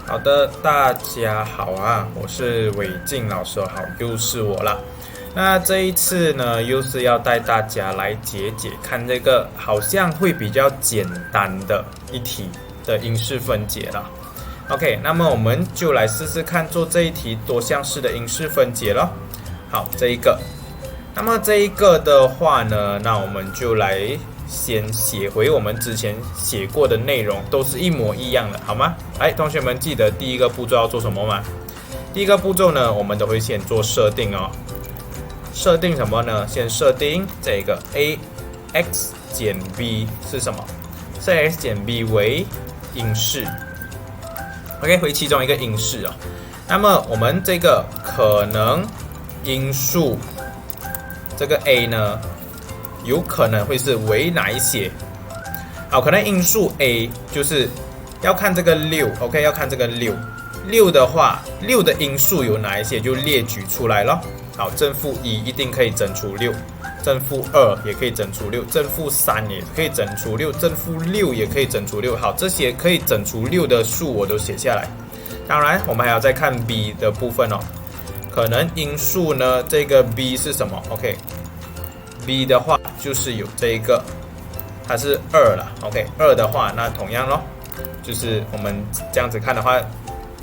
好的，大家好啊，我是伟静老师，好，又是我啦。那这一次呢，又是要带大家来解看这个好像会比较简单的一题的因式分解啦。OK， 那么我们就来试试看做这一题多项式的因式分解咯。好，这一个，那么这一个的话呢，那我们就来先写回我们之前写过的内容，都是一模一样的，好吗？来，同学们记得第一个步骤要做什么吗？第一个步骤呢，我们都会先做设定哦。设定什么呢？先设定这个 ax 减 b 是什么？是 x 减 b 为因式 ，OK， 为其中一个因式哦。那么我们这个可能因数，这个 a 呢，有可能会是为哪一些？好，可能因数 a 就是要看这个6 ，OK， 要看这个6的话，6的因数有哪一些就列举出来咯。好，正负1一定可以整除6，正负2也可以整除6，正负3也可以整除6，正负6也可以整除6。好，这些可以整除6的数我都写下来。当然，我们还要再看 b 的部分哦。可能因数呢，这个 b 是什么 ？OK，b 的话就是有这一个，它是2了。OK，2的话，那同样咯，就是我们这样子看的话，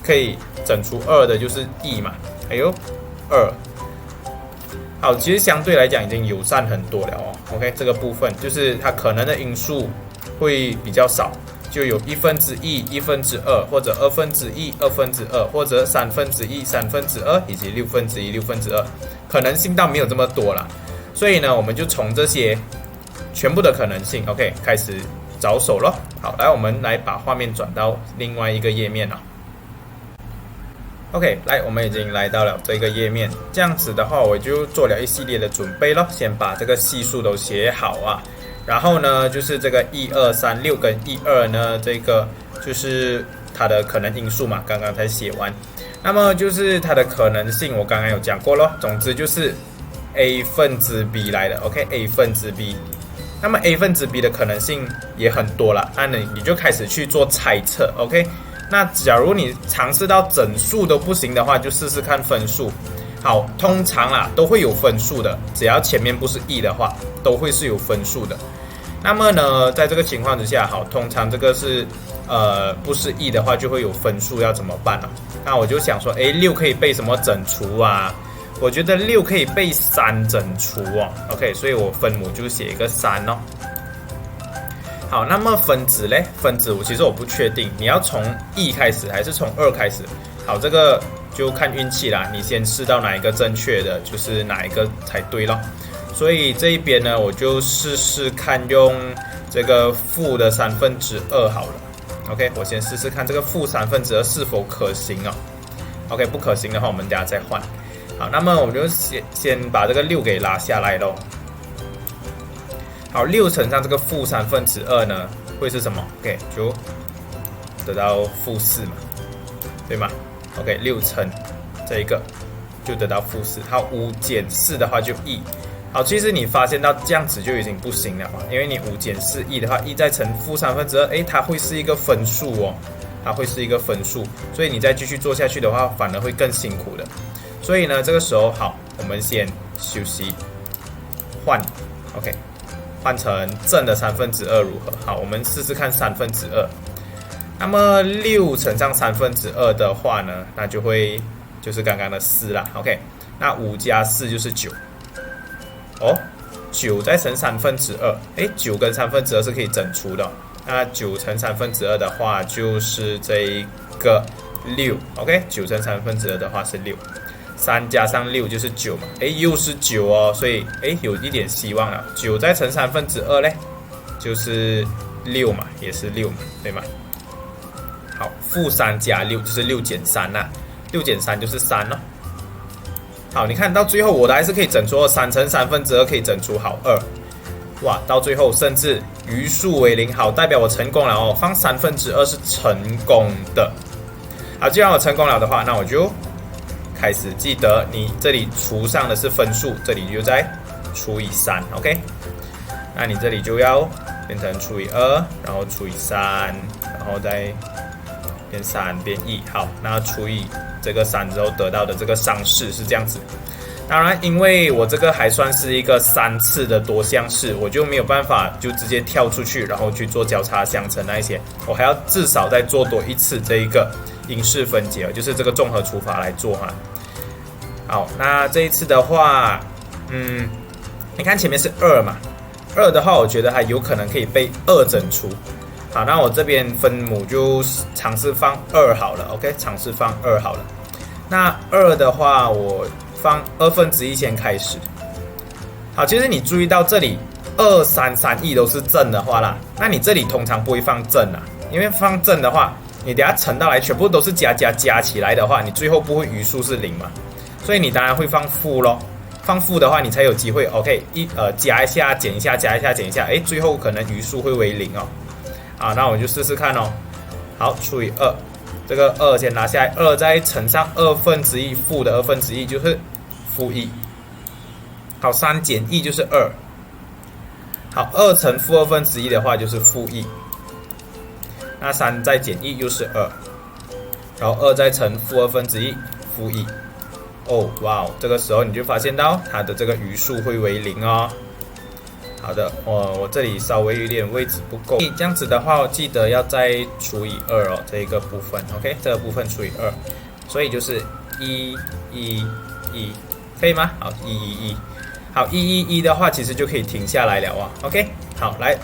可以整除2的就是 e 嘛。哎呦，2。好，其实相对来讲已经友善很多了哦。OK， 这个部分就是它可能的因数会比较少，就有1/1、2/1，或者2/1、2/2，或者1/3、1/3，以及1/6、1/6，可能性倒没有这么多了。所以呢，我们就从这些全部的可能性 ，OK， 开始着手咯。好，来，我们来把画面转到另外一个页面了。OK， 来，我们已经来到了这个页面。这样子的话，我就做了一系列的准备咯。先把这个系数都写好啊。然后呢，就是这个1、2、3、6跟1、2呢，这个就是它的可能因数嘛，刚刚才写完。那么就是它的可能性，我刚刚有讲过咯。总之就是 a 分之 b 来的 ，OK，a 分之 b。那么 a 分之 b 的可能性也很多了，那你就开始去做猜测 ，OK。那假如你尝试到整数都不行的话，就试试看分数。好，通常啦都会有分数的，只要前面不是 e 的话，都会是有分数的。那么呢，在这个情况之下，好，通常这个是不是 e 的话，就会有分数，要怎么办呢？那我就想说，6可以被什么整除啊？我觉得6可以被3整除哦。OK， 所以我分母就写一个3哦。好，那么分子嘞？分子其实我不确定，你要从1开始还是从2开始？好，这个就看运气啦。你先试到哪一个正确的，就是哪一个才对咯。所以这一边呢，我就试试看用这个负的2/3好了。OK， 我先试试看这个负2/3是否可行哦。OK， 不可行的话，我们等下再换。好，那么我们就先把这个6给拉下来咯。好，6乘上这个负2/3呢，会是什么 ？OK， 就得到-4嘛，对吗 ？OK， 6乘这一个就得到-4。好，5减4的话就 e。好，其实你发现到这样子就已经不行了，因为你5减4 e 的话 ，e 再乘负2/3，它会是一个分数哦，它会是一个分数，所以你再继续做下去的话，反而会更辛苦的。所以呢，这个时候好，我们先休息，换 ，OK。换成正的2/3如何？好，我们试试看2/3。那么6乘上2/3的话呢，那就是刚刚的4啦。OK， 那5加4就是9。哦，9再乘2/3，9跟2/3是可以整除的哦。那9乘2/3的话就是这一个6。OK， 9乘2/3的话是6。3加上6就是9嘛，又是9哦，所以有一点希望了。9再乘2/3嘞，就是6嘛，也是6嘛，对吗？好，负3加6就是6减3啦，6减3就是3咯。好，你看到最后我的还是可以整除，3乘2/3可以整除好2。哇，到最后甚至余数为0，好，代表我成功了哦，放2/3是成功的。好，既然我成功了的话，那我就开始记得你这里除上的是分数，这里就再除以3 ，OK？ 那你这里就要变成除以2，然后除以3，然后再变3变1，好，那除以这个3之后得到的这个商式是这样子。当然，因为我这个还算是一个3次的多项式，我就没有办法就直接跳出去，然后去做交叉相乘那一些，我还要至少再做多1次这一个因式分解，就是这个综合除法来做哈。好，那这一次的话，你看前面是2嘛，2的话，我觉得还有可能可以被2整除。好，那我这边分母就尝试放2好了 ，OK， 尝试放2好了。那2的话，我放1/2先开始。好，其实你注意到这里2、3、3、1都是正的话啦，那你这里通常不会放正啊，因为放正的话，你等下乘到来全部都是加起来的话，你最后不会余数是0嘛，所以你当然会放负咯。放负的话，你才有机会 OK 加一下减一下，加一下减一下，最后可能余数会为0哦。好，那我们就试试看哦。好，除以2。这个2先拿下来，2再乘上1/2，负的1/2就是负1。好，3减1就是2。好，2乘负1/2的话就是负1。那3再减1又是2，然后2再乘负1/2，负1。哦，哇哦，这个时候你就发现到它的这个余数会为0哦。好的，我这里稍微有点位置不够，这样子的话，我记得要再除以2哦，这一个部分 ，OK， 这个部分除以2，所以就是111，可以吗？好，111，好，111的话，其实就可以停下来了啊 ，OK， 好，来，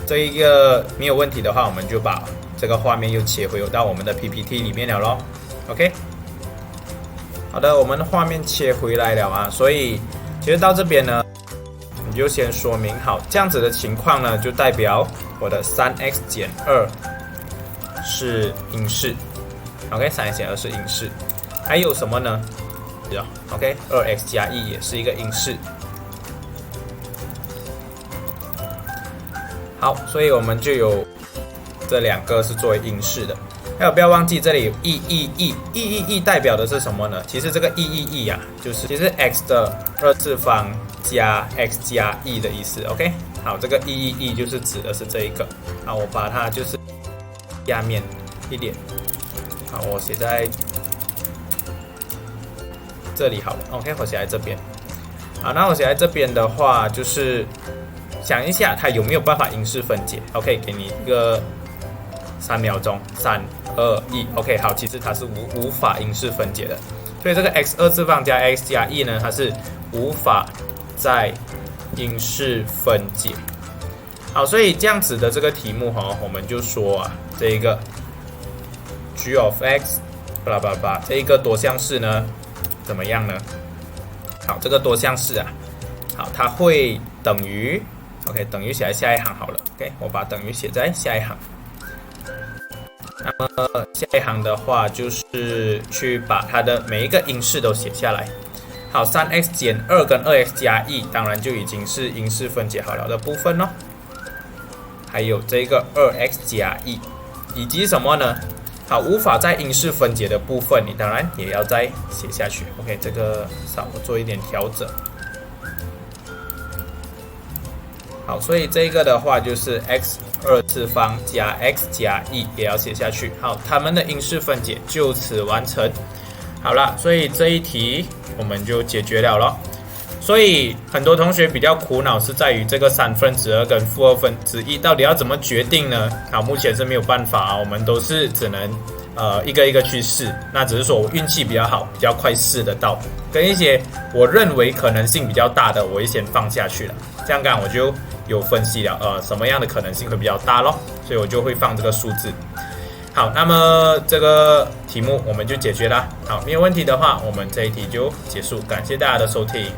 这一个没有问题的话，我们就把这个画面又切回到我们的 PPT 里面了咯 ，OK， 好的，我们的画面切回来了啊，所以其实到这边呢。你就先说明好，这样子的情况呢，就代表我的3x减2是因式 ，OK， 3x减2是因式，还有什么呢？ OK， 2x 加1也是一个因式。好，所以我们就有这2个是作为因式的。还有不要忘记这里有 e 代表的是什么呢？其实这个 e 啊，就是其实 x 的2次方加 x 加 e 的意思 ，OK， 好，这个 e 就是指的是这一个，好，我把它就是下面一点，好，我写在这里好了 ，OK， 我写在这边，好，那我写在这边的话，就是想一下它有没有办法因式分解 ，OK， 给你一个3秒钟，3、2、1 ，OK， 好，其实它是无法因式分解的，所以这个 x 2次方加 x 加 e 呢，它是无法再因式分解。好，所以这样子的这个题目哈，我们就说啊，这一个 g of x， 巴拉巴拉，这一个多项式呢，怎么样呢？好，这个多项式啊，好，它会等于 ，OK， 等于写在下一行好了 ，OK， 我把等于写在下一行。那么下一行的话，就是去把它的每一个因式都写下来。好，3x减2跟2x加 e， 当然就已经是因式分解好了的部分咯。还有这个2x加 e， 以及什么呢？好，无法再因式分解的部分，你当然也要再写下去。OK， 这个稍微做一点调整。好，所以这个的话就是 x 2次方加 x 加 e 也要写下去。好，它们的因式分解就此完成。好了，所以这一题我们就解决了咯。所以很多同学比较苦恼是在于这个2/3跟负1/2到底要怎么决定呢？好，目前是没有办法啊，我们都是只能一个一个去试。那只是说我运气比较好，比较快试得到，跟一些我认为可能性比较大的，我会先放下去了。这样干我就有分析了，什么样的可能性会比较大咯，所以我就会放这个数字。好，那么这个题目我们就解决了。好，没有问题的话，我们这一题就结束。感谢大家的收听。